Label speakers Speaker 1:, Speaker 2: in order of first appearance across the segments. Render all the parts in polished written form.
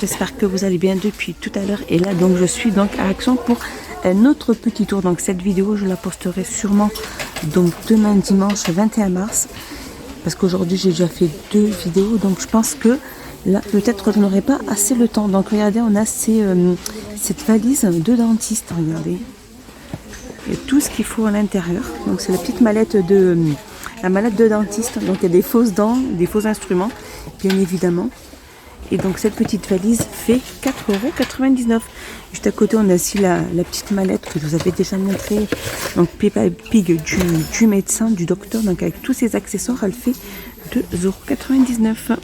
Speaker 1: j'espère que vous allez bien depuis tout à l'heure. Et là, donc, je suis donc à Action pour un autre petit tour. Donc, cette vidéo, je la posterai sûrement donc demain, dimanche 21 mars. Parce qu'aujourd'hui, j'ai déjà fait 2 vidéos. Donc, je pense que là, peut-être je n'aurai pas assez le temps. Donc, regardez, on a cette valise de dentiste. Regardez. Il y a tout ce qu'il faut à l'intérieur. Donc, c'est la petite mallette la mallette de dentiste. Donc, il y a des fausses dents, des faux instruments, bien évidemment. Et donc, cette petite valise fait 4,99 €. Juste à côté, on a aussi la petite mallette que je vous avais déjà montrée. Donc, Peppa Pig du médecin, du docteur. Donc, avec tous ses accessoires, elle fait 2,99 €.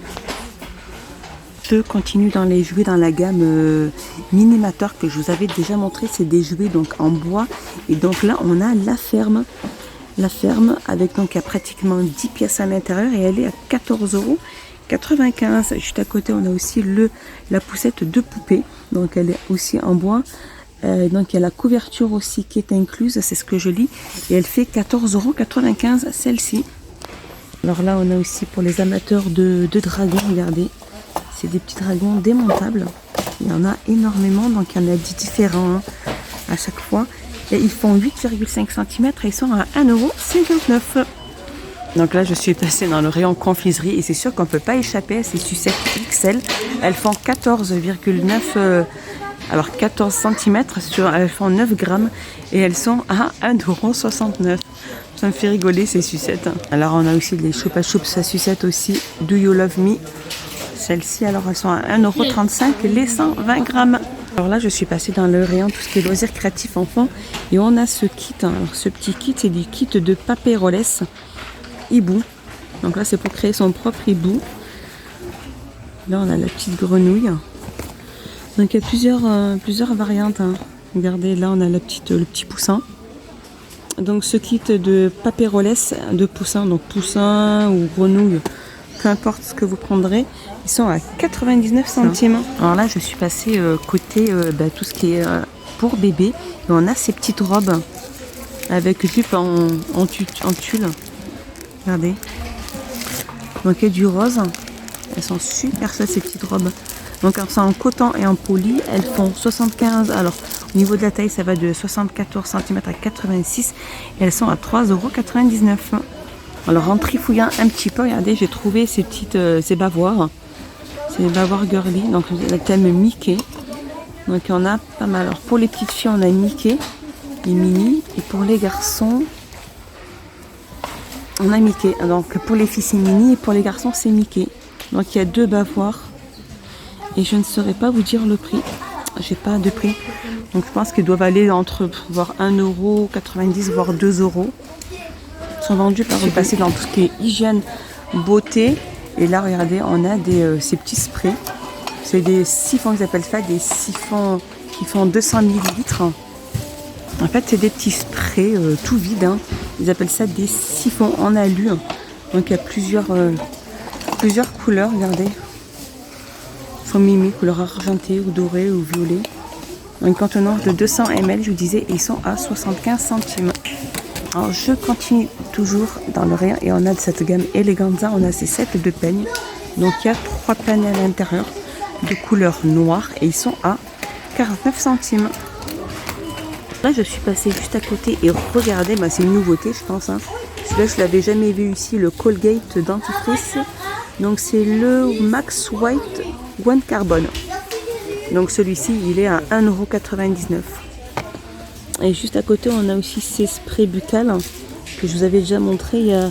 Speaker 1: Je continue dans les jouets dans la gamme Minimateur que je vous avais déjà montré. C'est des jouets donc en bois. Et donc là, on a la ferme. La ferme avec donc il y a pratiquement 10 pièces à l'intérieur et elle est à 14,95 €. Juste à côté, on a aussi la poussette de poupée. Donc elle est aussi en bois. Donc il y a la couverture aussi qui est incluse, c'est ce que je lis. Et elle fait 14,95 € celle-ci. Alors là, on a aussi pour les amateurs de dragons, regardez. C'est des petits dragons démontables. Il y en a énormément, donc il y en a 10 différents à chaque fois. Et ils font 8,5 cm et ils sont à 1,59 €. Donc là, je suis passée dans le rayon confiserie et c'est sûr qu'on ne peut pas échapper à ces sucettes XL. Elles font 14,9 alors 14 cm, elles font 9 grammes et elles sont à 1,69 €. Ça me fait rigoler ces sucettes. Alors on a aussi les Choupa Choups à sucettes aussi, Do You Love Me. Celles-ci, alors elles sont à 1,35 € les 120 grammes. Alors là, je suis passée dans le rayon tout ce qui est loisirs créatifs enfants et on a ce kit. Alors ce petit kit, c'est du kit de papéroles hibou. Donc là, c'est pour créer son propre hibou. Là, on a la petite grenouille. Donc il y a plusieurs variantes. Regardez, là, on a le petit poussin. Donc ce kit de papéroles de poussin, donc poussin ou grenouille, peu importe ce que vous prendrez, ils sont à 99 centimes. Alors là, je suis passée côté tout ce qui est pour bébé. Et on a ces petites robes avec jupe en tulle. Regardez. Donc il y a du rose. Elles sont super chouettes ces petites robes. Donc elles sont en coton et en poly. Elles font 75. Alors au niveau de la taille, ça va de 74 cm à 86. Et elles sont à 3,99 €. Alors en trifouillant un petit peu, regardez, j'ai trouvé ces bavoirs. C'est des bavoirs girly, donc le thème Mickey. Donc il y en a pas mal. Alors pour les petites filles, on a Mickey, les mini. Et pour les garçons, on a Mickey. Donc pour les filles, c'est Mini et pour les garçons, c'est Mickey. Donc il y a 2 bavoirs. Et je ne saurais pas vous dire le prix. J'ai pas de prix. Donc je pense qu'ils doivent aller entre voire 1,90 €, voire 2 €. Sont vendus par le passé dans tout ce qui est hygiène, beauté. Et là, regardez, on a ces petits sprays. C'est des siphons, ils appellent ça des siphons qui font 200 ml. En fait, c'est des petits sprays tout vides. Ils appellent ça des siphons en alu. Donc, il y a plusieurs couleurs, regardez. Ils sont mimi, couleur argentée ou dorée ou violet. Un contenant de 200 ml, je vous disais, et ils sont à 75 centimes. Alors je continue toujours dans le rayon et on a de cette gamme Eleganza, on a ces sets de peignes. Donc il y a 3 peignes à l'intérieur de couleur noire et ils sont à 49 centimes. Là je suis passée juste à côté et regardez, c'est une nouveauté je pense. Celui-là je l'avais jamais vu ici, le Colgate dentifrice. Donc c'est le Max White One Carbon. Donc celui-ci il est à 1,99 €. Et juste à côté, on a aussi ces sprays buccales que je vous avais déjà montré. Il y a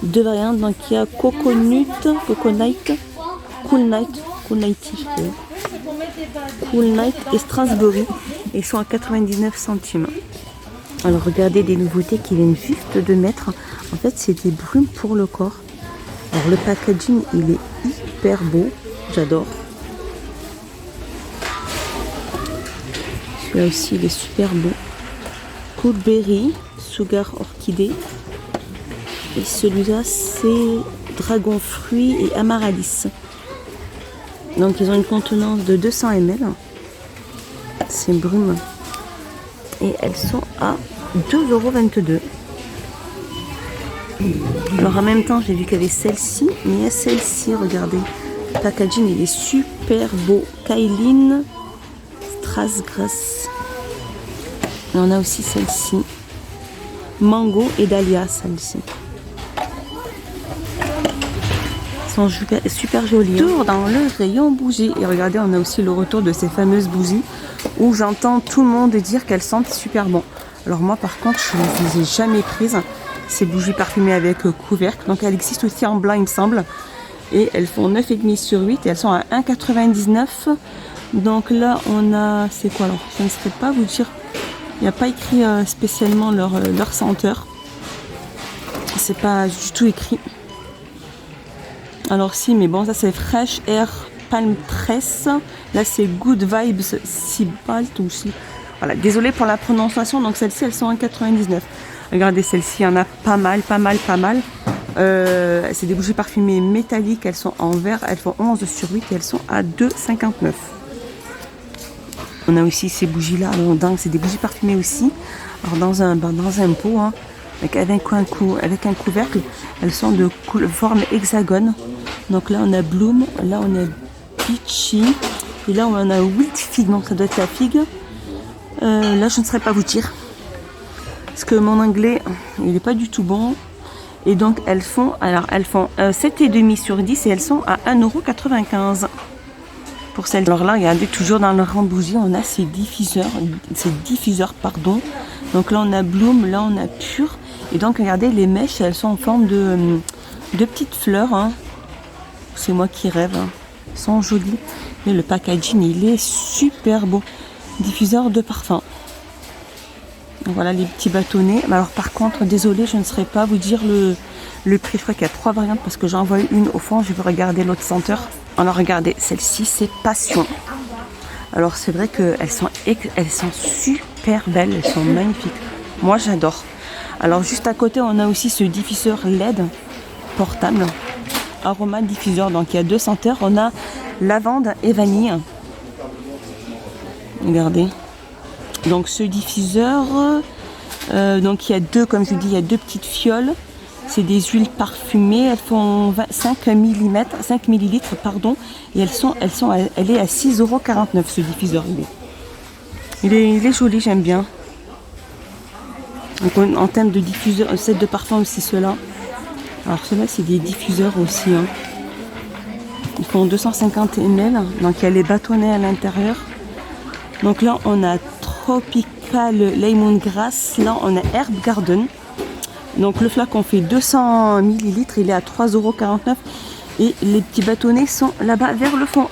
Speaker 1: 2 variantes. Donc il y a Cool Night et Strasbourg. Et ils sont à 99 centimes. Alors regardez des nouveautés qui viennent juste de mettre. En fait, c'est des brumes pour le corps. Alors le packaging, il est hyper beau. J'adore. Celui-là aussi, il est super beau. Berry, Sugar Orchidée. Et celui-là, c'est Dragon Fruit et Amaryllis. Donc, ils ont une contenance de 200 ml. C'est brume. Et elles sont à 2,22 €. Alors, en même temps, j'ai vu qu'il y avait celle-ci. Mais il y a celle-ci, regardez. packaging, il est super beau. Kyline Strasgrass. Et on a aussi celle-ci. Mango et Dahlia, celle-ci. Sont super jolies. Tour dans le rayon bougies. Et regardez, on a aussi le retour de ces fameuses bougies où j'entends tout le monde dire qu'elles sentent super bon. Alors moi, par contre, je ne les ai jamais prises. Ces bougies parfumées avec couvercle. Donc elles existent aussi en blanc, il me semble. Et elles font 9,5 sur 8 et elles sont à 1,99. Donc là, on a... C'est quoi alors? Je ne saurais pas vous dire. Il n'y a pas écrit spécialement leur senteur. C'est pas du tout écrit. Alors si, mais bon, ça c'est Fresh Air Palm Tress. Là c'est Good Vibes Sibalt ou si. Voilà, désolé pour la prononciation. Donc celles-ci, elles sont à 1,99. Regardez, celle-ci, il y en a pas mal. C'est des bougies parfumées métalliques. Elles sont en verre. Elles font 11 sur 8 et elles sont à 2,59. On a aussi ces bougies-là. C'est des bougies parfumées aussi. Alors dans un pot, hein, avec un couvercle. Elles sont de forme hexagone. Donc là, on a Bloom. Là, on a Peachy. Et là, on a Wild Fig. Donc ça doit être la figue. Là, je ne saurais pas vous dire. Parce que mon anglais, il n'est pas du tout bon. Et donc, elles font 7,5 sur 10 et elles sont à 1,95 € pour celles. Alors là, regardez, toujours dans le rang bougie, on a ces diffuseurs. Donc là, on a Bloom, là, on a Pure. Et donc, regardez, les mèches, elles sont en forme de petites fleurs. Hein. C'est moi qui rêve. Hein. Elles sont jolies. Et le packaging, il est super beau. Diffuseur de parfum. Voilà les petits bâtonnets. Alors par contre, désolé, je ne saurais pas vous dire le prix. Je crois qu'il y a 3 variantes parce que j'en vois une au fond. Je vais regarder l'autre senteur. Alors regardez, celle-ci c'est Passion. Alors c'est vrai qu'elles sont super belles, elles sont magnifiques. Moi j'adore. Alors juste à côté, on a aussi ce diffuseur LED portable. Aroma diffuseur. Donc il y a 2 senteurs. On a lavande et vanille. Regardez. Donc ce diffuseur, donc il y a 2, comme je vous dis, il y a 2 petites fioles. C'est des huiles parfumées, elles font 5 millilitres, pardon, et elle est à 6,49 € ce diffuseur. Il est joli, j'aime bien. Donc en termes de diffuseur, set de parfum aussi ceux-là. Alors ceux-là c'est des diffuseurs aussi. Hein. Ils font 250 ml, donc il y a les bâtonnets à l'intérieur. Donc là on a Tropical Lemongrass, là on a Herb Garden. Donc le flacon fait 200 ml, il est à 3,49 € et les petits bâtonnets sont là-bas vers le fond.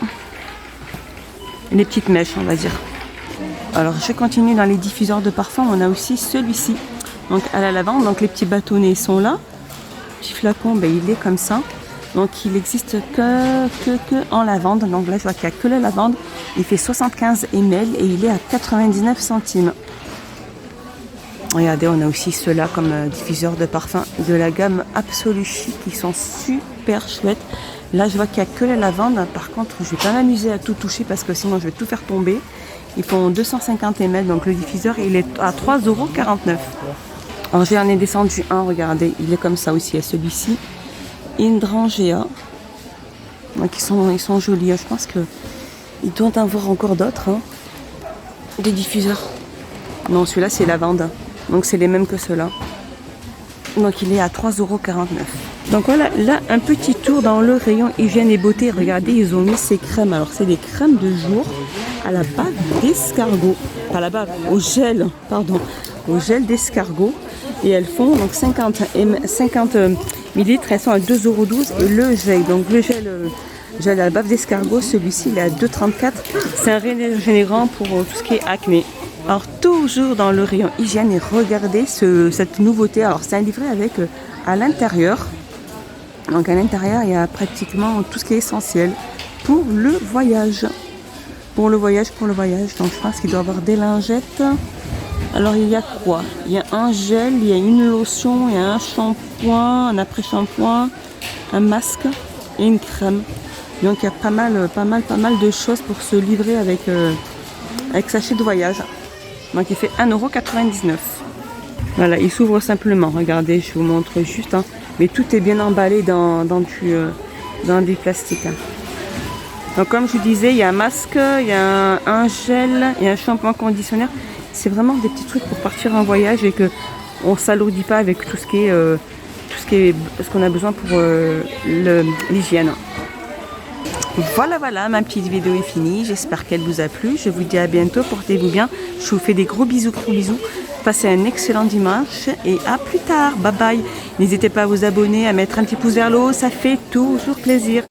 Speaker 1: Les petites mèches, on va dire. Alors je continue dans les diffuseurs de parfum, on a aussi celui-ci. Donc à la lavande, donc les petits bâtonnets sont là. Le petit flacon, il est comme ça. Donc il n'existe que en lavande. Donc là je vois qu'il n'y a que la lavande. Il fait 75 ml et il est à 99 centimes. Regardez, on a aussi ceux-là comme diffuseurs de parfum de la gamme Absolu Chic qui sont super chouettes. Là je vois qu'il n'y a que la lavande. Par contre je ne vais pas m'amuser à tout toucher parce que sinon je vais tout faire tomber. Ils font 250 ml. Donc le diffuseur il est à 3,49 €. Alors j'en ai descendu un, regardez. Il est comme ça aussi. Il y a celui-ci. Hydrangea. Donc ils sont jolis. Je pense qu'ils doivent en avoir encore d'autres. Hein. Des diffuseurs. Non, celui-là c'est lavande. Donc c'est les mêmes que ceux-là. Donc il est à 3,49 €. Donc voilà, là un petit tour dans le rayon hygiène et beauté. Regardez, ils ont mis ces crèmes. Alors c'est des crèmes de jour à la bave d'escargot. Pas la bave, au gel, pardon. Au gel d'escargot. Et elles font donc 50 millilitres, elles sont à 2,12 € et le gel, donc le gel à la bave d'escargot, celui-ci il est à 2,34 €. C'est un régénérant pour tout ce qui est acné. Alors toujours dans le rayon hygiène et regardez cette nouveauté. Alors c'est un livret avec à l'intérieur. Donc à l'intérieur il y a pratiquement tout ce qui est essentiel pour le voyage. Pour le voyage. Donc je pense qu'il doit y avoir des lingettes. Alors il y a quoi? Il y a un gel, il y a une lotion, il y a un shampoing, un après-shampoing, un masque et une crème. Donc il y a pas mal de choses pour se livrer avec sachet de voyage. Donc il fait 1,99 €. Voilà, il s'ouvre simplement. Regardez, je vous montre juste. Hein. Mais tout est bien emballé dans du plastiques. Hein. Donc comme je vous disais, il y a un masque, il y a un gel, il y a un shampoing conditionnaire. C'est vraiment des petits trucs pour partir en voyage et que on s'alourdit pas avec tout ce qu'on a besoin pour l'hygiène. Voilà, ma petite vidéo est finie. J'espère qu'elle vous a plu. Je vous dis à bientôt. Portez-vous bien. Je vous fais des gros bisous. Passez un excellent dimanche et à plus tard. Bye bye. N'hésitez pas à vous abonner, à mettre un petit pouce vers le haut. Ça fait toujours plaisir.